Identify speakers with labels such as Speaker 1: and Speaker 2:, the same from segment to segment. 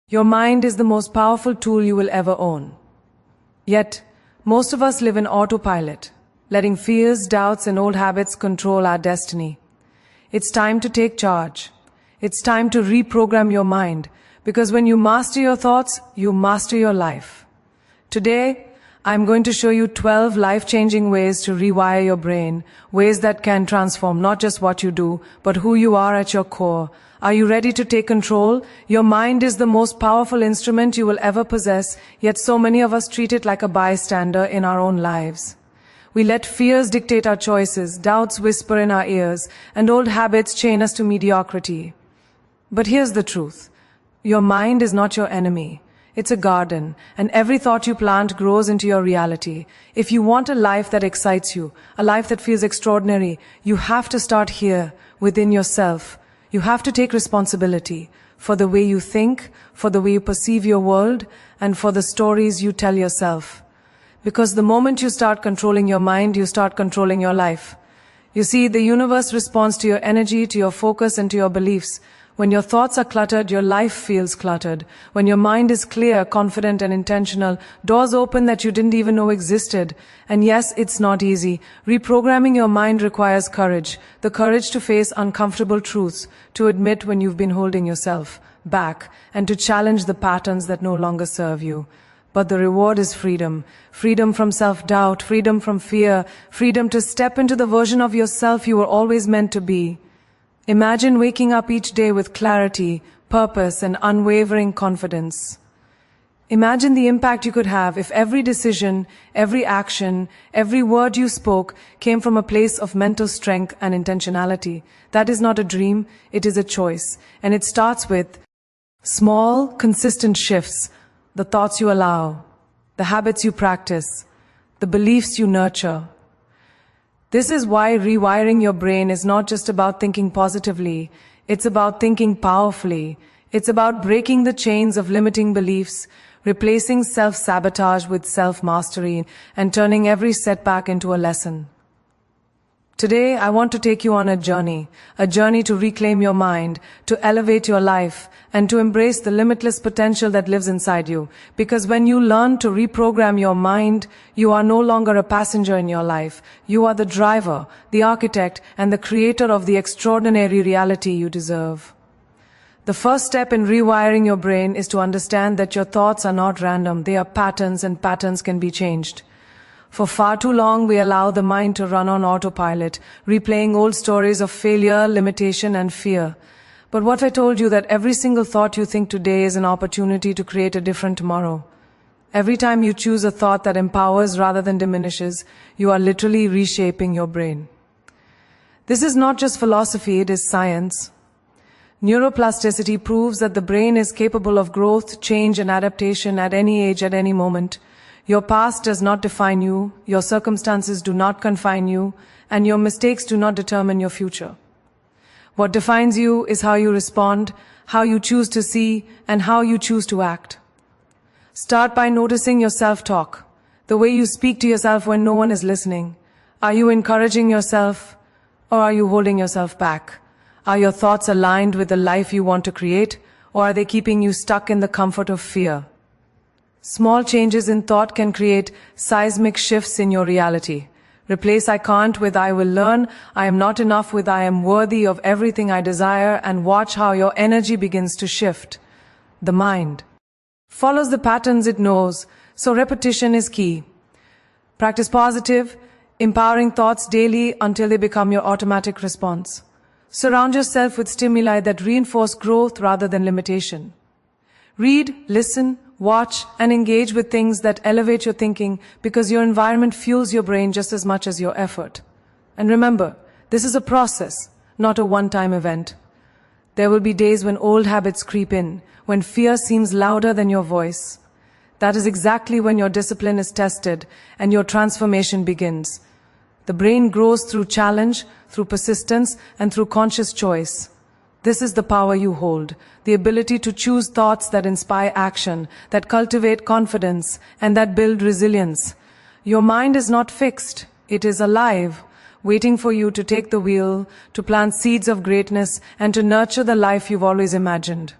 Speaker 1: Your mind is the most powerful tool you will ever own. Yet, most of us live in autopilot, letting fears, doubts, and old habits control our destiny. It's time to take charge. It's time to reprogram your mind, because when you master your thoughts, you master your life. Today, I'm going to show you 12 life-changing ways to rewire your brain, ways that can transform not just what you do, but who you are at your core. Are you ready to take control? Your mind is the most powerful instrument you will ever possess, yet so many of us treat it like a bystander in our own lives. We let fears dictate our choices, doubts whisper in our ears, and old habits chain us to mediocrity. But here's the truth. Your mind is not your enemy. It's a garden, and every thought you plant grows into your reality. If you want a life that excites you, a life that feels extraordinary, you have to start here, within yourself. You have to take responsibility for the way you think, for the way you perceive your world, and for the stories you tell yourself. Because the moment you start controlling your mind, you start controlling your life. You see, the universe responds to your energy, to your focus, and to your beliefs. When your thoughts are cluttered, your life feels cluttered. When your mind is clear, confident, and intentional, doors open that you didn't even know existed. And yes, it's not easy. Reprogramming your mind requires courage. The courage to face uncomfortable truths, to admit when you've been holding yourself back, and to challenge the patterns that no longer serve you. But the reward is freedom. Freedom from self-doubt, freedom from fear, freedom to step into the version of yourself you were always meant to be. Imagine waking up each day with clarity, purpose, and unwavering confidence. Imagine the impact you could have if every decision, every action, every word you spoke came from a place of mental strength and intentionality. That is not a dream, it is a choice. And it starts with small, consistent shifts, the thoughts you allow, the habits you practice, the beliefs you nurture. This is why rewiring your brain is not just about thinking positively, it's about thinking powerfully. It's about breaking the chains of limiting beliefs, replacing self-sabotage with self-mastery, and turning every setback into a lesson. Today, I want to take you on a journey to reclaim your mind, to elevate your life, and to embrace the limitless potential that lives inside you. Because when you learn to reprogram your mind, you are no longer a passenger in your life. You are the driver, the architect, and the creator of the extraordinary reality you deserve. The first step in rewiring your brain is to understand that your thoughts are not random. They are patterns, and patterns can be changed. For far too long, we allow the mind to run on autopilot, replaying old stories of failure, limitation, and fear. But what if I told you that every single thought you think today is an opportunity to create a different tomorrow? Every time you choose a thought that empowers rather than diminishes, you are literally reshaping your brain. This is not just philosophy, it is science. Neuroplasticity proves that the brain is capable of growth, change, and adaptation at any age, at any moment. Your past does not define you, your circumstances do not confine you, and your mistakes do not determine your future. What defines you is how you respond, how you choose to see, and how you choose to act. Start by noticing your self-talk, the way you speak to yourself when no one is listening. Are you encouraging yourself, or are you holding yourself back? Are your thoughts aligned with the life you want to create, or are they keeping you stuck in the comfort of fear? Small changes in thought can create seismic shifts in your reality. Replace I can't with I will learn, I am not enough with I am worthy of everything I desire, and watch how your energy begins to shift. The mind follows the patterns it knows, so repetition is key. Practice positive, empowering thoughts daily until they become your automatic response. Surround yourself with stimuli that reinforce growth rather than limitation. Read, listen, watch, and engage with things that elevate your thinking, because your environment fuels your brain just as much as your effort. And remember, this is a process, not a one-time event. There will be days when old habits creep in, when fear seems louder than your voice. That is exactly when your discipline is tested and your transformation begins. The brain grows through challenge, through persistence, and through conscious choice. This is the power you hold, the ability to choose thoughts that inspire action, that cultivate confidence, and that build resilience. Your mind is not fixed, it is alive, waiting for you to take the wheel, to plant seeds of greatness, and to nurture the life you've always imagined.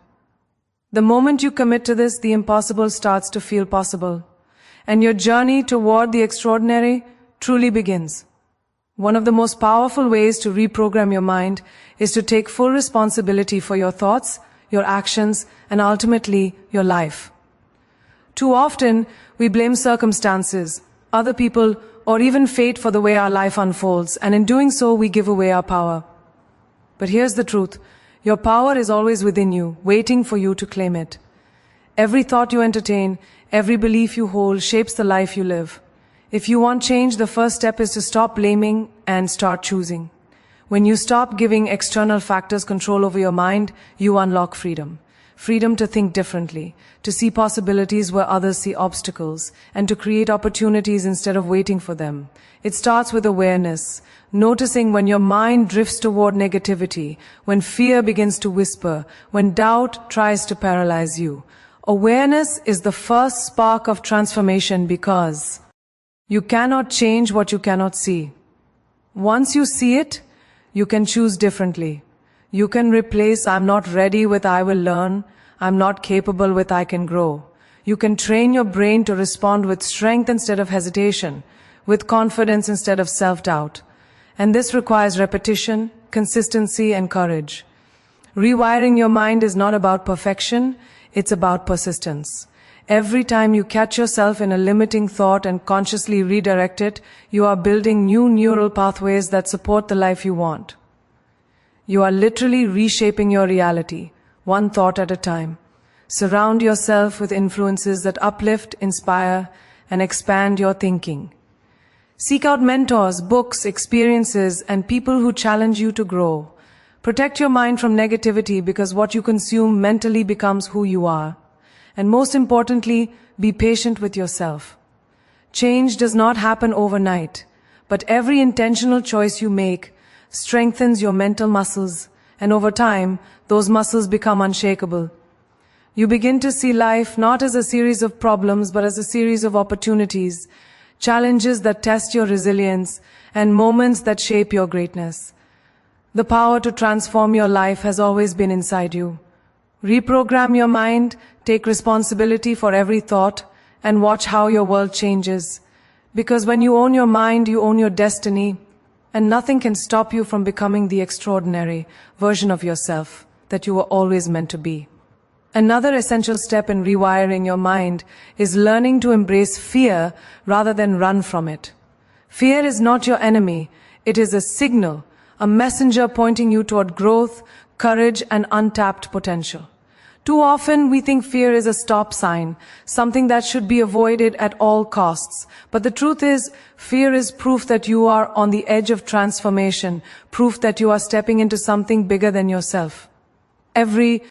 Speaker 1: The moment you commit to this, the impossible starts to feel possible, and your journey toward the extraordinary truly begins. One of the most powerful ways to reprogram your mind is to take full responsibility for your thoughts, your actions, and ultimately your life. Too often, we blame circumstances, other people, or even fate for the way our life unfolds, and in doing so, we give away our power. But here's the truth. Your power is always within you, waiting for you to claim it. Every thought you entertain, every belief you hold shapes the life you live. If you want change, the first step is to stop blaming and start choosing. When you stop giving external factors control over your mind, you unlock freedom. Freedom to think differently, to see possibilities where others see obstacles, and to create opportunities instead of waiting for them. It starts with awareness, noticing when your mind drifts toward negativity, when fear begins to whisper, when doubt tries to paralyze you. Awareness is the first spark of transformation because you cannot change what you cannot see. Once you see it, you can choose differently. You can replace "I'm not ready" with "I will learn," "I'm not capable" with "I can grow." You can train your brain to respond with strength instead of hesitation, with confidence instead of self-doubt. And this requires repetition, consistency, and courage. Rewiring your mind is not about perfection, it's about persistence. Every time you catch yourself in a limiting thought and consciously redirect it, you are building new neural pathways that support the life you want. You are literally reshaping your reality, one thought at a time. Surround yourself with influences that uplift, inspire, and expand your thinking. Seek out mentors, books, experiences, and people who challenge you to grow. Protect your mind from negativity because what you consume mentally becomes who you are. And most importantly, be patient with yourself. Change does not happen overnight, but every intentional choice you make strengthens your mental muscles, and over time, those muscles become unshakable. You begin to see life not as a series of problems, but as a series of opportunities, challenges that test your resilience, and moments that shape your greatness. The power to transform your life has always been inside you. Reprogram your mind, take responsibility for every thought, and watch how your world changes. Because when you own your mind, you own your destiny, and nothing can stop you from becoming the extraordinary version of yourself that you were always meant to be. Another essential step in rewiring your mind is learning to embrace fear rather than run from it. Fear is not your enemy. It is a signal, a messenger pointing you toward growth, courage, and untapped potential. Too often, we think fear is a stop sign, something that should be avoided at all costs. But the truth is, fear is proof that you are on the edge of transformation, proof that you are stepping into something bigger than yourself. Every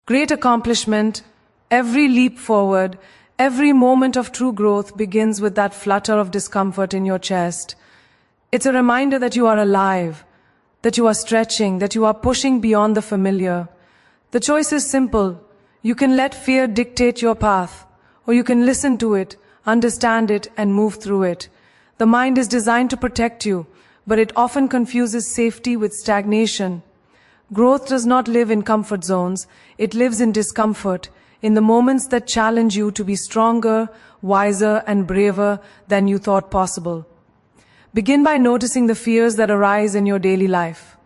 Speaker 1: great accomplishment, every leap forward, every moment of true growth begins with that flutter of discomfort in your chest. It's a reminder that you are alive, that you are stretching, that you are pushing beyond the familiar. The choice is simple. You can let fear dictate your path, or you can listen to it, understand it, and move through it. The mind is designed to protect you, but it often confuses safety with stagnation. Growth does not live in comfort zones. It lives in discomfort, in the moments that challenge you to be stronger, wiser, and braver than you thought possible. Begin by noticing the fears that arise in your daily life.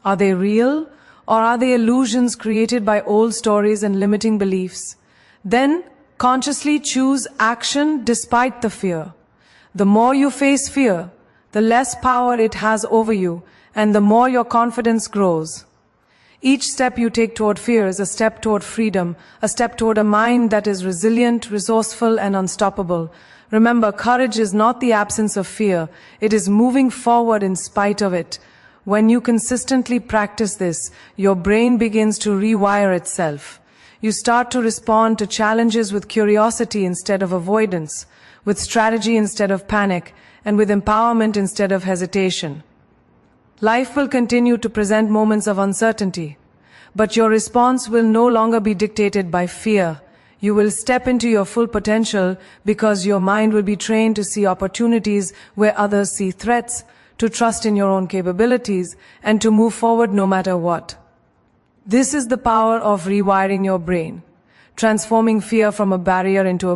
Speaker 1: Are they real? Or are they illusions created by old stories and limiting beliefs? Then, consciously choose action despite the fear. The more you face fear, the less power it has over you, and the more your confidence grows. Each step you take toward fear is a step toward freedom, a step toward a mind that is resilient, resourceful, and unstoppable. Remember, courage is not the absence of fear. It is moving forward in spite of it. When you consistently practice this, your brain begins to rewire itself. You start to respond to challenges with curiosity instead of avoidance, with strategy instead of panic, and with empowerment instead of hesitation. Life will continue to present moments of uncertainty, but your response will no longer be dictated by fear. You will step into your full potential because your mind will be trained to see opportunities where others see threats, to trust in your own capabilities, and to move forward no matter what. This is the power of rewiring your brain. transforming fear from a barrier into a